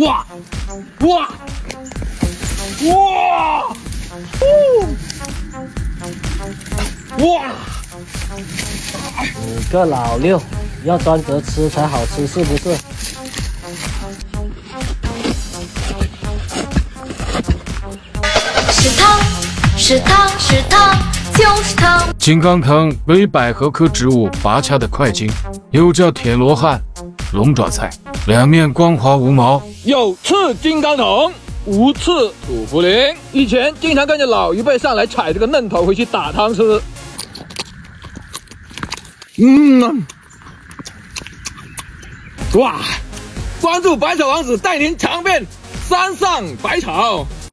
哇哇哇！哇！你个老六，要专责吃才好吃，是不是？是汤，是汤，是汤，就是汤。金刚汤为百合科植物拔掐的块茎，又叫铁罗汉、龙爪菜，两面光滑无毛。有刺金刚筒，无刺土茯苓。以前经常跟着老一辈上来采这个嫩头回去打汤吃。哇！关注百草王子，带您尝遍山上百草。